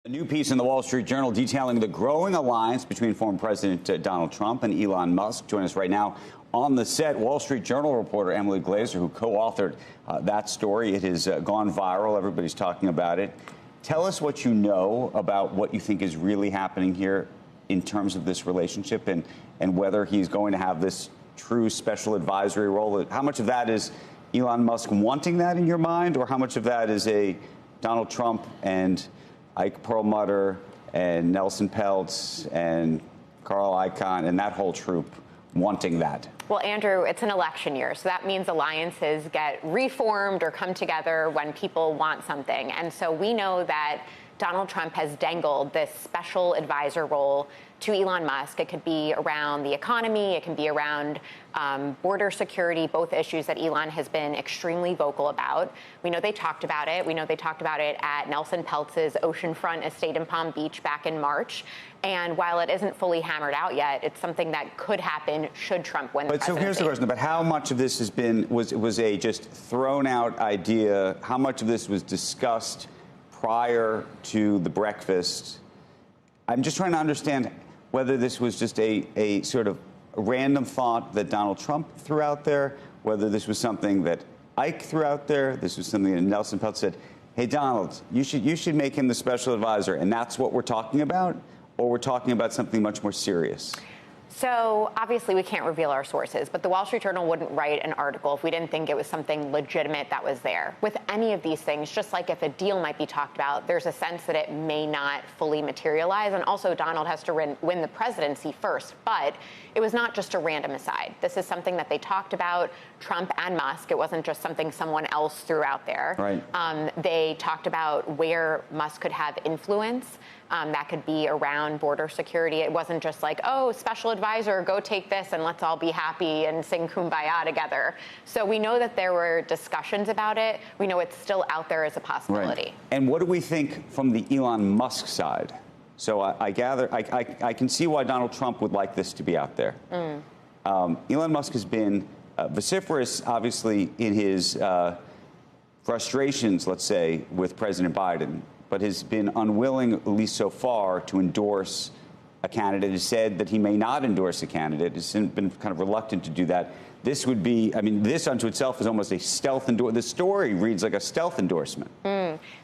A new piece in the Wall Street Journal detailing the growing alliance between former President Donald Trump and Elon Musk. Join us right now on the set, Wall Street Journal reporter Emily Glazer, who co-authored that story. It has gone viral. Everybody's talking about it. Tell us what you know about what you think is really happening here in terms of this relationship and whether he's going to have this true special advisory role. How much of that is Elon Musk wanting that in your mind, or how much of that is a Donald Trump and Ike Perlmutter and Nelson Peltz and Carl Icahn and that whole troupe wanting that? Well, Andrew, it's an election year, so that means alliances get reformed or come together when people want something. And so we know that Donald Trump has dangled this special advisor role to Elon Musk. It could be around the economy. It can be around border security, both issues that Elon has been extremely vocal about. We know they talked about it. We know they talked about it at Nelson Peltz's oceanfront estate in Palm Beach back in March. And while it isn't fully hammered out yet, it's something that could happen should Trump win the presidency. But so here's the question about how much of this has been was a just thrown out idea. How much of this was discussed prior to the breakfast? I'm just trying to understand whether this was just a sort of random thought that Donald Trump threw out there, whether this was something that Ike threw out there, this was something that Nelson Peltz said, hey, Donald, you should make him the special advisor, and that's what we're talking about, or we're talking about something much more serious? So obviously we can't reveal our sources, but the Wall Street Journal wouldn't write an article if we didn't think it was something legitimate that was there. With any of these things, just like if a deal might be talked about, there's a sense that it may not fully materialize. And also Donald has to win the presidency first. But it was not just a random aside. This is something that they talked about, Trump and Musk. It wasn't just something someone else threw out there. Right. They talked about where Musk could have influence. That could be around border security. It wasn't just like, oh, special advisor, go take this and let's all be happy and sing Kumbaya together. So we know that there were discussions about it. We know it's still out there as a possibility. Right. And what do we think from the Elon Musk side? So I gather, I can see why Donald Trump would like this to be out there. Elon Musk has been vociferous, obviously, in his frustrations, let's say, with President Biden, but has been unwilling, at least so far, to endorse a candidate. Has said that he may not endorse a candidate. Has been kind of reluctant to do that. This would be, I mean, this unto itself is almost a stealth endorsement. The story reads like a stealth endorsement.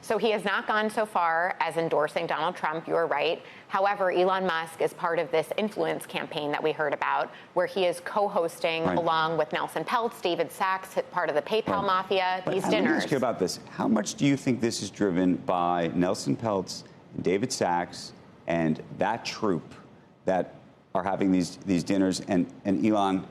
So he has not gone so far as endorsing Donald Trump, you're right. However, Elon Musk is part of this influence campaign that we heard about, where he is co-hosting, along with Nelson Peltz, David Sachs, part of the PayPal mafia, these dinners. Let me ask you about this. How much do you think this is driven by Nelson Peltz and David Sachs and that troupe that are having these dinners, and Elon,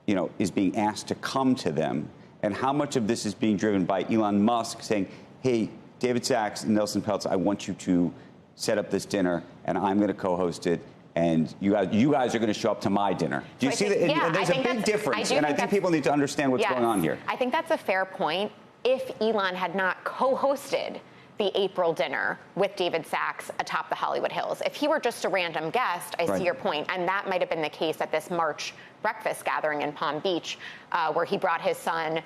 you know, is being asked to come to them? And how much of this is being driven by Elon Musk saying, hey, David Sachs and Nelson Peltz, I want you to set up this dinner, and I'm going to co-host it, and you guys are going to show up to my dinner. Do you see that? Yeah, there's a big difference, and I think people need to understand what's going on here. I think that's a fair point. If Elon had not co-hosted the April dinner with David Sachs atop the Hollywood Hills, if he were just a random guest, I see your point, and that might have been the case at this March breakfast gathering in Palm Beach, where he brought his son.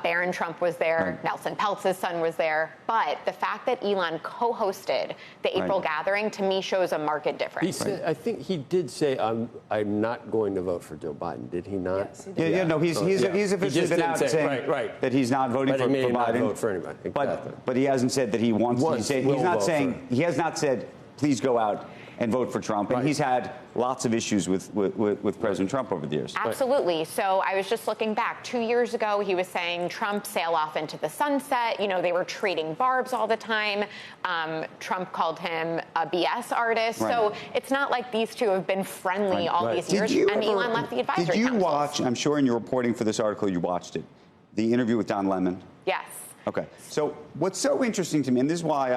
Barron Trump was there. Nelson Peltz's son was there. But the fact that Elon co-hosted the April gathering, to me, shows a marked difference. He said, I think he did say, I'm not going to vote for Joe Biden. Did he not? Yes, he did. Yeah, no, he's officially been out saying that he's not voting for Biden. Not vote for anybody. Exactly. But he hasn't said that he wants to. He has not said, please go out and vote for Trump. And he's had lots of issues with President Trump over the years. Absolutely. So I was just looking back. 2 years ago, he was saying Trump sail off into the sunset. You know, they were trading barbs all the time. Trump called him a BS artist. So it's not like these two have been friendly all these years. And Elon left the advisory council. Did you watch, I'm sure in your reporting for this article you watched it, the interview with Don Lemon? Yes. Okay. So what's so interesting to me, and this is why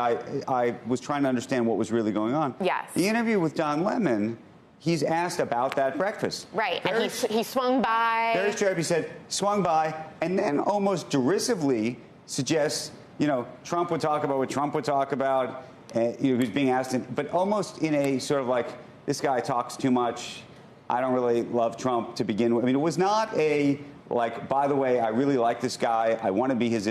I was trying to understand what was really going on. Yes. The interview with Don Lemon, he's asked about that breakfast. Right. And he swung by. Very straight up, he said, swung by, and then almost derisively suggests, you know, Trump would talk about what Trump would talk about. You know, he was being asked, but almost in a sort of like, this guy talks too much. I don't really love Trump to begin with. I mean, it was not a, like, by the way, I really like this guy. I want to be his,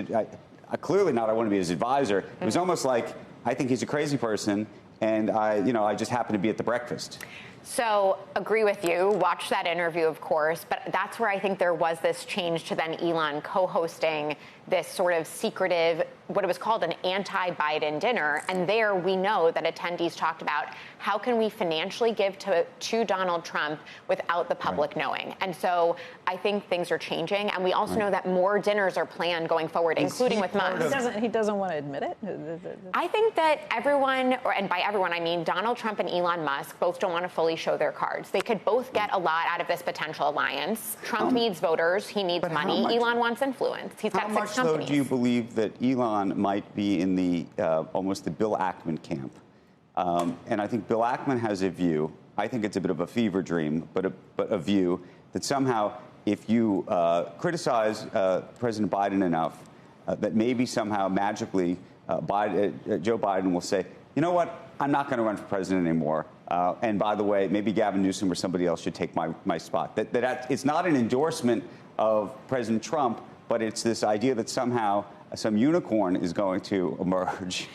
clearly not I want to be his advisor. It was almost like, I think he's a crazy person, and I just happened to be at the breakfast. So agree with you. Watch that interview, of course. But that's where I think there was this change to then Elon co-hosting this sort of secretive, what it was called an anti-Biden dinner. And there we know that attendees talked about how can we financially give to Donald Trump without the public knowing. And so I think things are changing. And we also know that more dinners are planned going forward, including with Musk. He doesn't want to admit it? I think that everyone, and by everyone I mean Donald Trump and Elon Musk, both don't want to fully show their cards. They could both get a lot out of this potential alliance. Trump needs voters. He needs money. Elon wants influence. He's got 6 companies. How much, though, do you believe that Elon might be in the almost the Bill Ackman camp? And I think Bill Ackman has a view. I think it's a bit of a fever dream, but a view that somehow if you criticize President Biden enough, that maybe somehow magically Joe Biden will say, you know what, I'm not going to run for president anymore. And by the way, maybe Gavin Newsom or somebody else should take my spot. That it's not an endorsement of President Trump, but it's this idea that somehow some unicorn is going to emerge.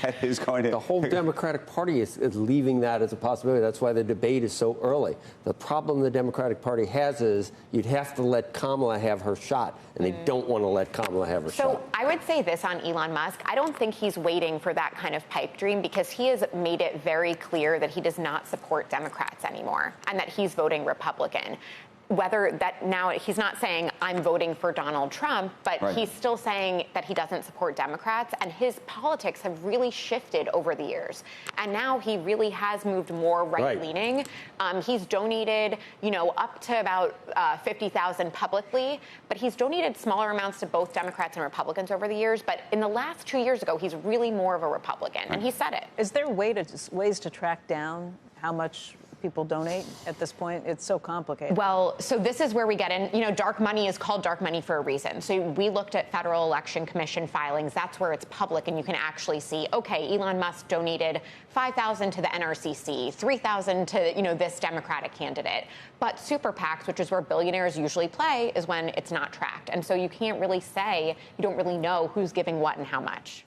That is going to. The whole Democratic Party is leaving that as a possibility. That's why the debate is so early. The problem the Democratic Party has is you'd have to let Kamala have her shot, and they don't want to let Kamala have her shot. So I would say this on Elon Musk. I don't think he's waiting for that kind of pipe dream because he has made it very clear that he does not support Democrats anymore and that he's voting Republican. Whether that now he's not saying I'm voting for Donald Trump, but he's still saying that he doesn't support Democrats, and his politics have really shifted over the years. And now he really has moved more right-leaning. He's donated, up to about $50,000 publicly, but he's donated smaller amounts to both Democrats and Republicans over the years. But in the last 2 years ago, he's really more of a Republican, and he said it. Is there ways to track down how much people donate at this point? It's so complicated. Well, so this is where we get in. Dark money is called dark money for a reason. So we looked at Federal Election Commission filings. That's where it's public, and you can actually see, okay, Elon Musk donated $5,000 to the NRCC, $3,000 to this Democratic candidate. But super PACs, which is where billionaires usually play, is when it's not tracked. And so you can't really say, you don't really know who's giving what and how much.